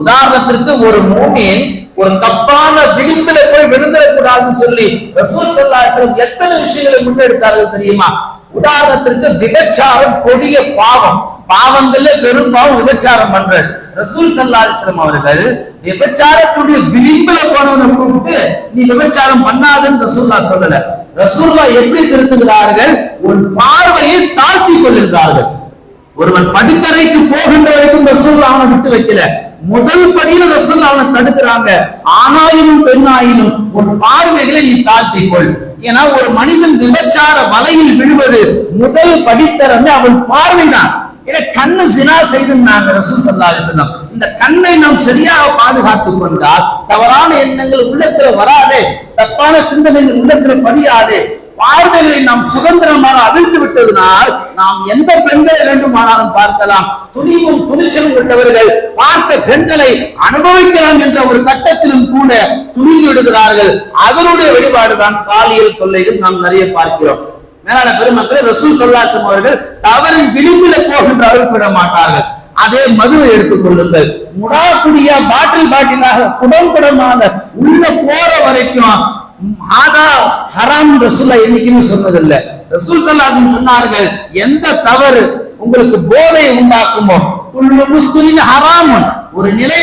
உதாரணத்திற்கு ஒரு மூமின் ஒரு தப்பான விளிம்பில போய் விழுந்துடக்கூடாதுன்னு சொல்லி ரசூல் ஸல்லல்லாஹு அலைஹி வஸல்லம் எத்தனை விஷயங்களை முன்னெடுத்தார்கள் தெரியுமா? உதாரணத்திற்கு விபச்சாரம் கொடிய பாவம், பாவங்கள்ல பெரும் பாவம் விபச்சாரம் பண்றது. ரசூல் ஸல்லல்லாஹு அலைஹி வஸல்லம் அவர்கள் விபச்சாரத்துடைய விளிம்பில போனவனை கூப்பிட்டு நீ விபச்சாரம் பண்ணாதுன்னு ரசூலுல்லாஹ் சொல்லல. ரசூலுல்லாஹ் எப்படி திருத்துகிறார்கள்? ஒரு பார்வையை தாழ்த்தி கொள்கிறார்கள். ஒருவன் படுக்கறைக்கு போகின்ற வரைக்கும் ரசூலுல்லாஹ் அவனை விட்டு வைக்கல. முதல் படியில ரசூலுல்லாஹ் அவனை தடுக்கிறாங்க. ஆணாயினும் பெண்ணாயினும் ஒரு பார்வைகளை நீ தாழ்த்திக் கொள். ஏன்னா ஒரு மனிதன் விபச்சார வலையில் விழுவது முதல் படித்தரந்து அவன் பார்வைதான். ஏன்னா கண்ணு ஜினா செய்துனாங்க ரசூல் ஸல்லல்லாஹு அலைஹி வஸல்லம். இந்த கண்ணை நாம் சரியாக பாதுகாத்துக் கொண்டால் தவறான எண்ணங்கள் உள்ளத்துல வராதே, தப்பான சிந்தனைகள் உள்ளத்துல பதியாதே, பார்வைகளை நாம் சுதந்திரமாக அவிழ்த்து விட்டதனால் நாம் எந்த பெண்களை வேண்டுமானாலும் பார்க்கலாம். துணிவும் துணிச்சலும் உள்ளவர்கள் பார்த்த பெண்களை அனுபவிக்கலாம் என்ற ஒரு கட்டத்திலும் கூட துணிந்து விடுகிறார்கள். அதனுடைய வெளிப்பாடுதான் பாலியல் தொல்லைகள் நாம் நிறைய பார்க்கிறோம். மேலான பெருமக்களை ரசூல் ஸல்லல்லாஹு அலைஹி வஸல்லம் அவர்கள் தவறின் விளிம்பில போகின்றவர்கள் விட மாட்டார்கள். அதே மதுவை எடுத்துக் கொள்ளுங்கள். முடாக்குடிய பாட்டிலாக குடமாக உள்ள போற வரைக்கும் ஹராம் ரசூலுல்லாஹ் என்னைக்குமே சொன்னதில்லை. ரசூல் ஸல்லல்லாஹு அலைஹி வஸல்லம் சொன்னார்கள், எந்த தவறு உங்களுக்கு போதை உண்டாக்குமோ குல்லு முஸ்லிமின் ஹராமுன், ஒரு நிலை